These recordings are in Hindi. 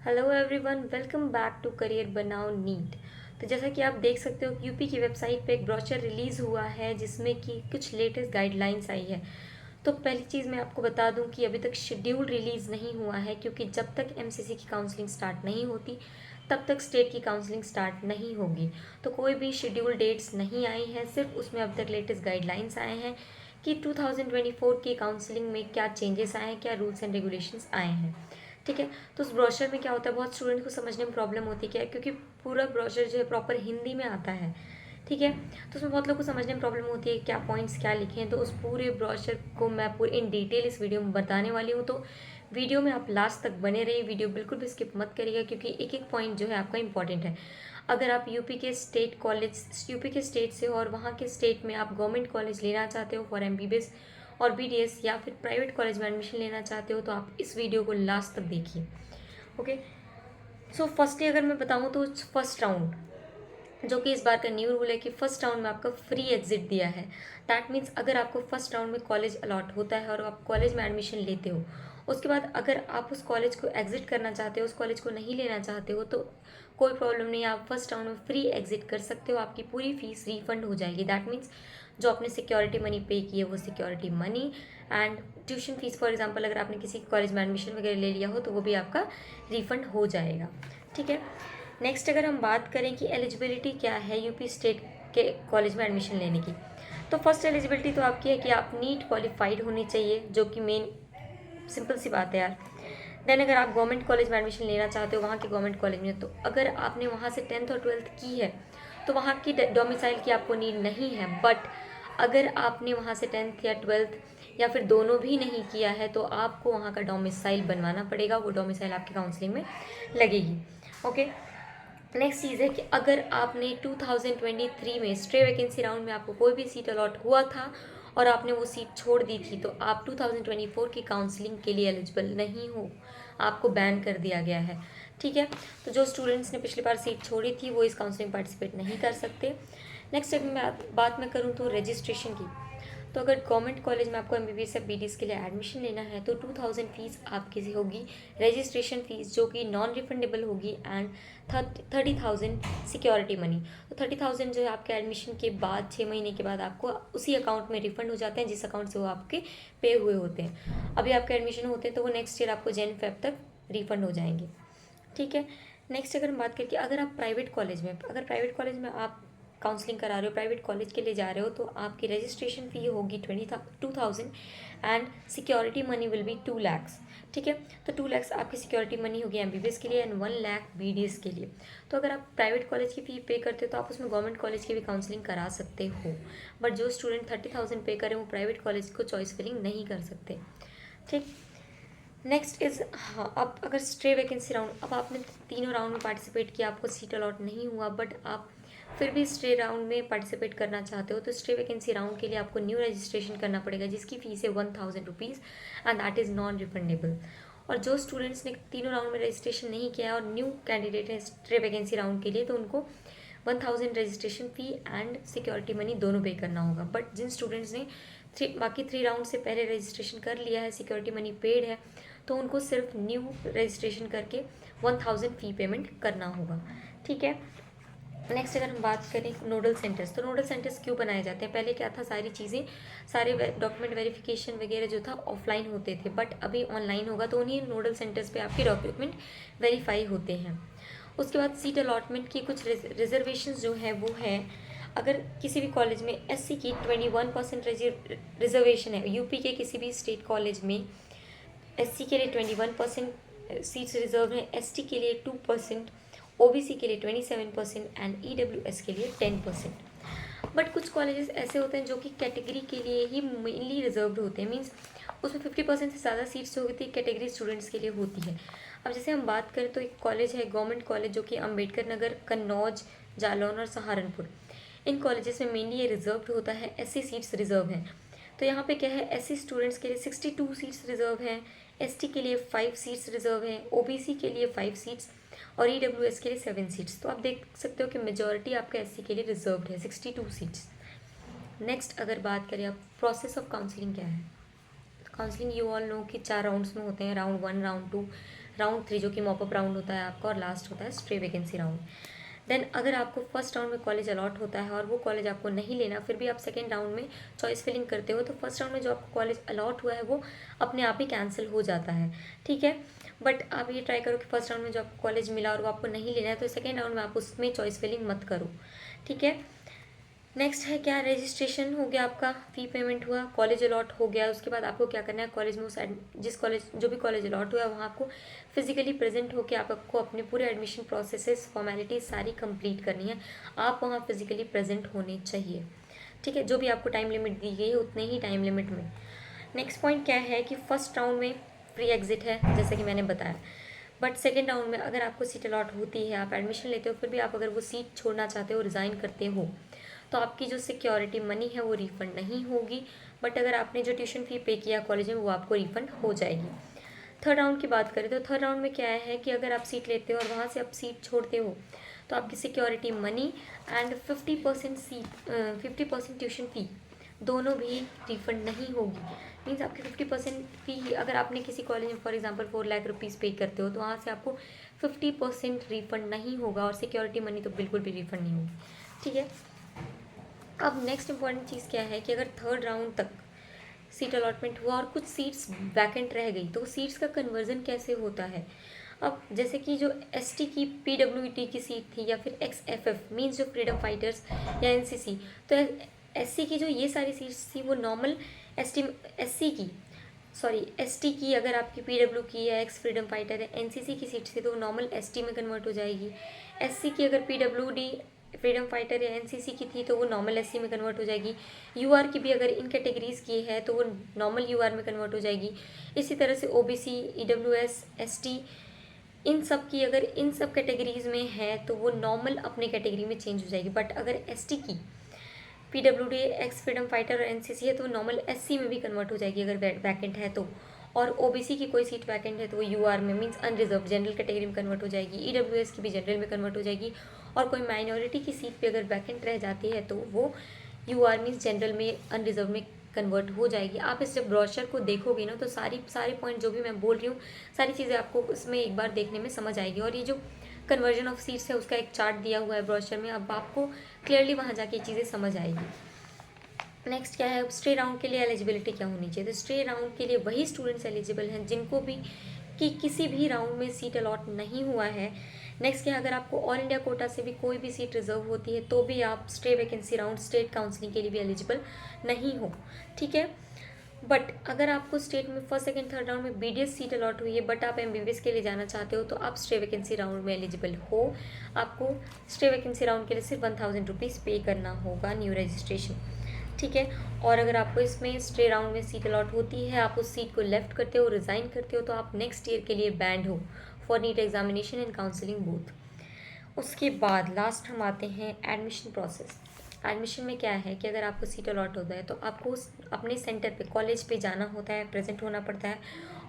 Hello everyone, welcome back to career बनाओ नीट। तो जैसा कि आप देख सकते हो कि यूपी की वेबसाइट पे एक ब्रोशर रिलीज़ हुआ है जिसमें कि कुछ लेटेस्ट गाइडलाइंस आई है। तो पहली चीज़ मैं आपको बता दूं कि अभी तक शेड्यूल रिलीज़ नहीं हुआ है, क्योंकि जब तक एमसीसी की काउंसलिंग स्टार्ट नहीं होती तब तक स्टेट की काउंसलिंग स्टार्ट नहीं होगी। तो कोई भी शेड्यूल डेट्स नहीं आई हैं, सिर्फ उसमें अब तक लेटेस्ट गाइडलाइंस आए हैं कि 2024 की काउंसलिंग में क्या चेंजेस आए हैं, क्या रूल्स एंड रेगुलेशंस आए हैं। ठीक है। तो उस ब्रोशर में क्या होता है, बहुत स्टूडेंट को समझने में प्रॉब्लम होती है। क्या है, क्योंकि पूरा ब्रोशर जो है प्रॉपर हिंदी में आता है। ठीक है। तो उसमें बहुत लोग को समझने में प्रॉब्लम होती है क्या पॉइंट्स क्या लिखे हैं। तो उस पूरे ब्रोशर को मैं पूरे इन डिटेल इस वीडियो में बताने वाली हूँ। तो वीडियो में आप लास्ट तक बने रहिए, वीडियो बिल्कुल भी स्किप मत करिएगा, क्योंकि एक एक पॉइंट जो है आपका इंपॉर्टेंट है। अगर आप यूपी के स्टेट से हो और वहाँ के स्टेट में आप गवर्नमेंट कॉलेज लेना चाहते हो फॉर एमबीबीएस और बीडीएस, या फिर प्राइवेट कॉलेज में एडमिशन लेना चाहते हो, तो आप इस वीडियो को लास्ट तक देखिए। ओके। सो फर्स्टली अगर मैं बताऊँ तो फर्स्ट राउंड, जो कि इस बार का न्यू रूल है कि फर्स्ट राउंड में आपका फ्री एग्जिट दिया है। दैट मीन्स अगर आपको फर्स्ट राउंड में कॉलेज अलॉट होता है और आप कॉलेज में एडमिशन लेते हो, उसके बाद अगर आप उस कॉलेज को एग्जिट करना चाहते हो, उस कॉलेज को नहीं लेना चाहते हो, तो कोई प्रॉब्लम नहीं है, आप फर्स्ट राउंड में फ्री एग्जिट कर सकते हो। आपकी पूरी फीस रिफंड हो जाएगी। दैट मीन्स जो आपने सिक्योरिटी मनी पे की है वो security money and tuition fees, for example अगर आपने किसी कॉलेज में एडमिशन वगैरह ले लिया हो तो वो भी आपका रिफंड हो जाएगा। ठीक है। नेक्स्ट अगर हम बात करें कि एलिजिबिलिटी क्या है यूपी स्टेट के कॉलेज में एडमिशन लेने की, तो फर्स्ट एलिजिबिलिटी तो आपकी है कि आप नीट क्वालिफाइड होनी चाहिए, जो कि मेन सिंपल सी बात है यार। देन अगर आप गवर्नमेंट कॉलेज में एडमिशन लेना चाहते हो, वहाँ के गवर्नमेंट कॉलेज में, तो अगर आपने वहाँ से 10th और 12th की है तो वहाँ की डोमिसाइल की आपको नीड नहीं है। बट अगर आपने वहाँ से 10th या 12th या फिर दोनों भी नहीं किया है तो आपको वहाँ का डोमिसाइल बनवाना पड़ेगा। वो डोमिसाइल आपकी काउंसलिंग में लगेगी। ओके। नेक्स्ट चीज़ है कि अगर आपने 2023 में स्ट्रे वैकेंसी राउंड में आपको कोई भी सीट अलॉट हुआ था और आपने वो सीट छोड़ दी थी, तो आप 2024 की काउंसलिंग के लिए एलिजिबल नहीं हो, आपको बैन कर दिया गया है। ठीक है। तो जो स्टूडेंट्स ने पिछली बार सीट छोड़ी थी वो इस काउंसलिंग में पार्टिसिपेट नहीं कर सकते। नेक्स्ट अगर मैं बात मैं करूँ तो रजिस्ट्रेशन की, तो अगर गवर्नमेंट कॉलेज में आपको एमबीबीएस या बीडीएस के लिए एडमिशन लेना है तो 2000 फीस आपकी से होगी रजिस्ट्रेशन फीस, जो कि नॉन रिफंडेबल होगी, एंड 30,000 सिक्योरिटी मनी। तो 30,000 जो है आपके एडमिशन के बाद 6 महीने के बाद आपको उसी अकाउंट में रिफंड हो जाते हैं जिस अकाउंट से वो आपके पे हुए होते हैं। अभी आपके एडमिशन होते हैं तो वो नेक्स्ट ईयर आपको जैन फेब तक रिफंड हो जाएंगे। ठीक है। नेक्स्ट अगर हम बात करें कि अगर प्राइवेट कॉलेज में आप काउंसलिंग करा रहे हो, प्राइवेट कॉलेज के लिए जा रहे हो, तो आपकी रजिस्ट्रेशन फ़ी होगी 2,000 and security money will be 2 lakhs। ठीक है। तो 2 lakhs आपकी सिक्योरिटी मनी होगी एमबीबीएस के लिए एंड 1 lakh बीडीएस के लिए। तो अगर आप प्राइवेट कॉलेज की फ़ी पे करते हो तो आप उसमें गवर्नमेंट कॉलेज की भी काउंसलिंग करा सकते हो। बट जो स्टूडेंट 30,000 पे करें वो प्राइवेट कॉलेज को चॉइस फिलिंग नहीं कर सकते। ठीक। नेक्स्ट इज़, हाँ, अब अगर स्ट्रे वैकेंसी राउंड, अब आपने तीनों राउंड में पार्टिसिपेट किया, आपको सीट अलॉट नहीं हुआ, बट आप फिर भी स्ट्रे राउंड में पार्टिसिपेट करना चाहते हो, तो स्ट्रे वैकेंसी राउंड के लिए आपको न्यू रजिस्ट्रेशन करना पड़ेगा, जिसकी फ़ीस है 1,000 rupees and that is non refundable. और जो स्टूडेंट्स ने तीनों राउंड में रजिस्ट्रेशन नहीं किया है और न्यू कैंडिडेट है स्ट्रे वैकेंसी राउंड के लिए, तो उनको 1,000 registration fee and security money दोनों पे करना होगा। बट जिन स्टूडेंट्स ने बाकी 3 राउंड से पहले रजिस्ट्रेशन कर लिया है, सिक्योरिटी मनी पेड है, तो उनको सिर्फ न्यू रजिस्ट्रेशन करके 1,000 फ़ी पेमेंट करना होगा। ठीक है। नेक्स्ट अगर हम बात करें नोडल सेंटर्स, तो नोडल सेंटर्स क्यों बनाए जाते हैं? पहले क्या था, सारी चीज़ें, सारे डॉक्यूमेंट वेरिफिकेशन वगैरह जो था ऑफलाइन होते थे, बट अभी ऑनलाइन होगा, तो उन्हीं नोडल सेंटर्स पे आपके डॉक्यूमेंट वेरीफाई होते हैं। उसके बाद सीट अलॉटमेंट की कुछ रिजर्वेशंस जो है वो है, अगर किसी भी कॉलेज में एससी की 21% रिजर्वेशन है, यूपी के किसी भी स्टेट कॉलेज में एससी के लिए 21% सीट्स रिजर्व हैं, एसटी के लिए 2%, ओबीसी के लिए 27% एंड ईडब्ल्यूएस के लिए 10%। बट कुछ कॉलेजेस ऐसे होते हैं जो कि कैटेगरी के लिए ही मेनली रिजर्व्ड होते हैं, मीन्स उसमें 50% से ज़्यादा सीट्स जो होती है कैटेगरी स्टूडेंट्स के लिए होती है। अब जैसे हम बात करें तो एक कॉलेज है गवर्नमेंट कॉलेज, जो कि अम्बेडकर नगर, कन्नौज, जालौन और सहारनपुर, इन कॉलेजेस में मेनली ये रिजर्व्ड होता है, एससी सीट्स रिजर्व हैं। तो यहाँ पे क्या है, एससी स्टूडेंट्स के लिए 62 सीट्स रिजर्व हैं, एसटी के लिए 5 सीट्स रिजर्व हैं, ओबीसी के लिए 5 सीट्स और ईडब्ल्यूएस के लिए 7 सीट्स। तो आप देख सकते हो कि मेजॉरिटी आपका एससी के लिए रिजर्व्ड है, 62 सीट्स। नेक्स्ट अगर बात करें आप प्रोसेस ऑफ काउंसलिंग क्या है, काउंसलिंग यू ऑल नो कि 4 राउंड्स में होते हैं, राउंड 1, राउंड 2, राउंड 3 जो कि मॉपअप राउंड होता है आपका, और लास्ट होता है स्ट्रे वैकेंसी राउंड। देन अगर आपको फर्स्ट राउंड में कॉलेज अलॉट होता है और वो कॉलेज आपको नहीं लेना, फिर भी आप सेकेंड राउंड में चॉइस फिलिंग करते हो, तो फर्स्ट राउंड में जो आपको कॉलेज अलॉट हुआ है वो अपने आप ही कैंसिल हो जाता है, ठीक है। बट आप ये ट्राई करो कि फर्स्ट राउंड में जो आपको कॉलेज मिला और वो आपको नहीं लेना है, तो सेकेंड राउंड में आप उसमें चॉइस फिलिंग मत करो, ठीक है। नेक्स्ट है क्या, रजिस्ट्रेशन हो गया आपका, फ़ी पेमेंट हुआ, कॉलेज अलॉट हो गया, उसके बाद आपको क्या करना है, कॉलेज में जिस कॉलेज जो भी कॉलेज अलॉट हुआ है वहाँ आपको फिजिकली प्रेजेंट होकर आपको अपने पूरे एडमिशन प्रोसेसेस फॉर्मेलिटीज सारी कंप्लीट करनी है। आप वहाँ फिजिकली प्रेजेंट होने चाहिए, ठीक है। जो भी आपको टाइम लिमिट दी गई है उतने ही टाइम लिमिट में। नेक्स्ट पॉइंट क्या है कि फर्स्ट राउंड में फ्री एग्जिट है, जैसे कि मैंने बताया। बट सेकेंड राउंड में अगर आपको सीट अलॉट होती है, आप एडमिशन लेते हो, फिर भी आप अगर वो सीट छोड़ना चाहते हो, रिज़ाइन करते हो, तो आपकी जो सिक्योरिटी मनी है वो रिफ़ंड नहीं होगी। बट अगर आपने जो ट्यूशन फ़ी पे किया कॉलेज में वो आपको रिफ़ंड हो जाएगी। थर्ड राउंड की बात करें तो थर्ड राउंड में क्या है कि अगर आप सीट लेते हो और वहाँ से आप सीट छोड़ते हो, तो आपकी security money and 50% tuition fee दोनों भी रिफ़ंड नहीं होगी। मीन्स आपकी 50% फ़ी, अगर आपने किसी कॉलेज में फॉर एग्जांपल 4 लाख रुपीज़ पे करते हो, तो वहाँ से आपको 50% रिफ़ंड नहीं होगा और सिक्योरिटी मनी तो बिल्कुल भी रिफ़ंड नहीं होगी, ठीक है। अब नेक्स्ट इंपॉर्टेंट चीज़ क्या है कि अगर थर्ड राउंड तक सीट अलॉटमेंट हुआ और कुछ सीट्स वैकेंट रह गई, तो सीट्स का कन्वर्जन कैसे होता है। अब जैसे कि जो एसटी की पीडब्ल्यूटी की सीट थी, या फिर एक्सएफएफ मींस जो फ्रीडम फाइटर्स या एनसीसी, तो एससी की जो ये सारी सीट्स थी वो नॉर्मल एसटी की अगर आपकी पीडब्ल्यू की है, एक्स फ्रीडम फाइटर है, एनसीसी की सीट थी तो वो नॉर्मल एसटी में कन्वर्ट हो जाएगी। एससी की अगर पीडब्ल्यूडी फ्रीडम फाइटर या एनसीसी की थी तो वो नॉर्मल एससी में कन्वर्ट हो जाएगी। यूआर की भी अगर इन कैटेगरीज की है तो वो नॉर्मल यूआर में कन्वर्ट हो जाएगी। इसी तरह से ओबीसी, ईडब्ल्यूएस, एसटी, इन सब की अगर इन सब कैटेगरीज में है तो वो नॉर्मल अपने कैटेगरी में चेंज हो जाएगी। बट अगर एसटी की पीडब्ल्यूडी, एक्स फ्रीडम फाइटर और एनसीसी है तो नॉर्मल एससी में भी कन्वर्ट हो जाएगी अगर वैकेंट है तो। और ओबीसी की कोई सीट वैकेंट है तो वो यूआर में मींस अनरिजर्व जनरल कैटेगरी में कन्वर्ट हो जाएगी। ईडब्ल्यूएस की भी जनरल में कन्वर्ट हो जाएगी। और कोई माइनॉरिटी की सीट पे अगर वैकेंट रह जाती है तो वो यूआर मींस जनरल में अनरिजर्व में कन्वर्ट हो जाएगी। आप इस जब ब्रोशर को देखोगे ना तो सारे पॉइंट जो भी मैं बोल रही हूँ सारी चीज़ें आपको इसमें एक बार देखने में समझ आएगी। और ये जो कन्वर्जन ऑफ सीट्स है उसका एक चार्ट दिया हुआ है ब्रोशर में, अब आपको क्लियरली वहाँ जाके ये चीज़ें समझ आएगी। नेक्स्ट क्या है, स्टे राउंड के लिए एलिजिबिलिटी क्या होनी चाहिए। तो स्टे राउंड के लिए वही स्टूडेंट्स एलिजिबल हैं जिनको भी कि किसी भी राउंड में सीट अलॉट नहीं हुआ है। नेक्स्ट क्या, अगर आपको ऑल इंडिया कोटा से भी कोई भी सीट रिजर्व होती है तो भी आप stay vacancy round state counselling के लिए भी एलिजिबल नहीं हो, ठीक है। बट अगर आपको स्टेट में फर्स्ट सेकंड थर्ड राउंड में बीडीएस सीट अलॉट हुई है बट आप एमबीबीएस के लिए जाना चाहते हो तो आप स्टे वैकेंसी राउंड में एलिजिबल हो। आपको स्टे वैकेंसी राउंड के लिए सिर्फ 1000 रुपीज़ पे करना होगा न्यू रजिस्ट्रेशन, ठीक है। और अगर आपको इसमें स्टे राउंड में सीट अलॉट होती है, आप उस सीट को लेफ्ट करते हो, रिज़ाइन करते हो, तो आप नेक्स्ट ईयर के लिए बैंड हो for NEET examination and counselling both. उसके बाद लास्ट हम आते हैं एडमिशन प्रोसेस। एडमिशन में क्या है कि अगर आपको सीट अलॉट होता है तो आपको उस अपने सेंटर पे कॉलेज पे जाना होता है, प्रेजेंट होना पड़ता है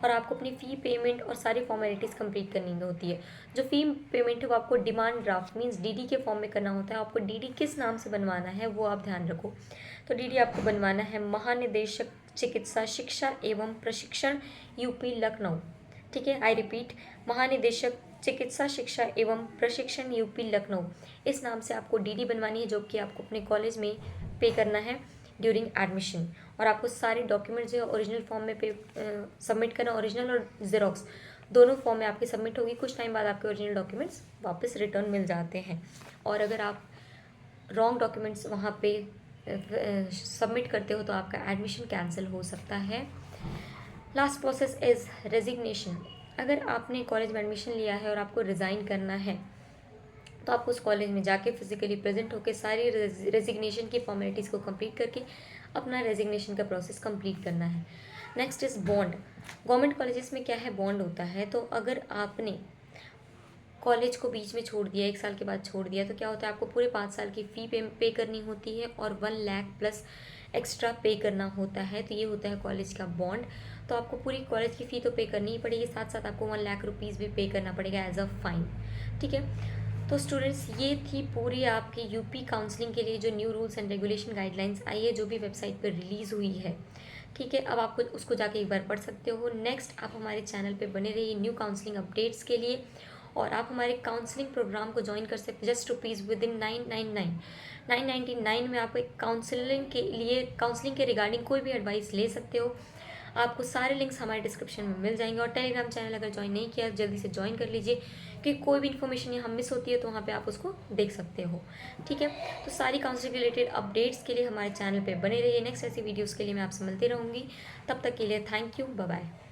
और आपको अपनी फ़ी पेमेंट और सारी फॉर्मेलिटीज़ कंप्लीट करनी होती है। जो फ़ी पेमेंट है वो आपको डिमांड ड्राफ्ट मींस डीडी के फॉर्म में करना होता है। आपको डीडी किस नाम से बनवाना है वो आप ध्यान रखो। तो डीडी आपको बनवाना है महानिदेशक चिकित्सा शिक्षा एवं प्रशिक्षण यूपी लखनऊ, ठीक है। आई रिपीट, महानिदेशक चिकित्सा शिक्षा एवं प्रशिक्षण यूपी लखनऊ, इस नाम से आपको डीडी बनवानी है जो कि आपको अपने कॉलेज में पे करना है ड्यूरिंग एडमिशन। और आपको सारे डॉक्यूमेंट्स जो है ओरिजिनल फॉर्म में पे सबमिट करना, ओरिजिनल और जेरोक्स दोनों फॉर्म में आपकी सबमिट होगी। कुछ टाइम बाद आपके ओरिजिनल डॉक्यूमेंट्स वापस रिटर्न मिल जाते हैं। और अगर आप रॉन्ग डॉक्यूमेंट्स वहाँ पे सबमिट करते हो तो आपका एडमिशन कैंसिल हो सकता है। Last process is resignation. अगर आपने कॉलेज में एडमिशन लिया है और आपको रिज़ाइन करना है तो आपको उस कॉलेज में जाके फिजिकली प्रेजेंट होकर सारी रेजिग्नेशन की फॉर्मेलिटीज़ को कंप्लीट करके अपना रेजिग्नेशन का प्रोसेस कंप्लीट करना है। Next is bond. Government colleges में क्या है, बॉन्ड होता है। तो अगर आपने कॉलेज को बीच में छोड़ दिया, 1 साल के बाद छोड़ दिया, तो क्या होता है आपको पूरे 5 साल की फ़ी पे करनी होती है और 1 लाख प्लस एक्स्ट्रा पे करना होता है। तो ये होता है कॉलेज का बॉन्ड। तो आपको पूरी कॉलेज की फ़ी तो पे करनी ही पड़ेगी, साथ साथ आपको 1 लाख रुपीज़ भी पे करना पड़ेगा एज अ फाइन, ठीक है। तो स्टूडेंट्स ये थी पूरी आपकी यूपी काउंसलिंग के लिए जो new rules and regulation guidelines आई है जो भी वेबसाइट पर रिलीज़ हुई है, ठीक है, अब आपको उसको जाके एक बार पढ़ सकते हो। नेक्स्ट, आप हमारे चैनल पे बने रहिए न्यू काउंसलिंग अपडेट्स के लिए, और आप हमारे काउंसलिंग प्रोग्राम को ज्वाइन कर सकते हैं जस्ट रुपीज़ विद इन 999 में। आप एक काउंसलिंग के रिगार्डिंग कोई भी एडवाइस ले सकते हो। आपको सारे लिंक्स हमारे डिस्क्रिप्शन में मिल जाएंगे, और टेलीग्राम चैनल अगर ज्वाइन नहीं किया जल्दी से ज्वाइन कर लीजिए, क्योंकि कोई भी इन्फॉर्मेशन यहाँ मिस होती है तो वहाँ पे आप उसको देख सकते हो। ठीक है, तो सारी काउंसलिंग रिलेटेड अपडेट्स के लिए हमारे चैनल पे बने रहिए। नेक्स्ट ऐसी वीडियोज़ के लिए मैं आपसे मिलती रहूँगी। तब तक के लिए थैंक यू, बाय बाय।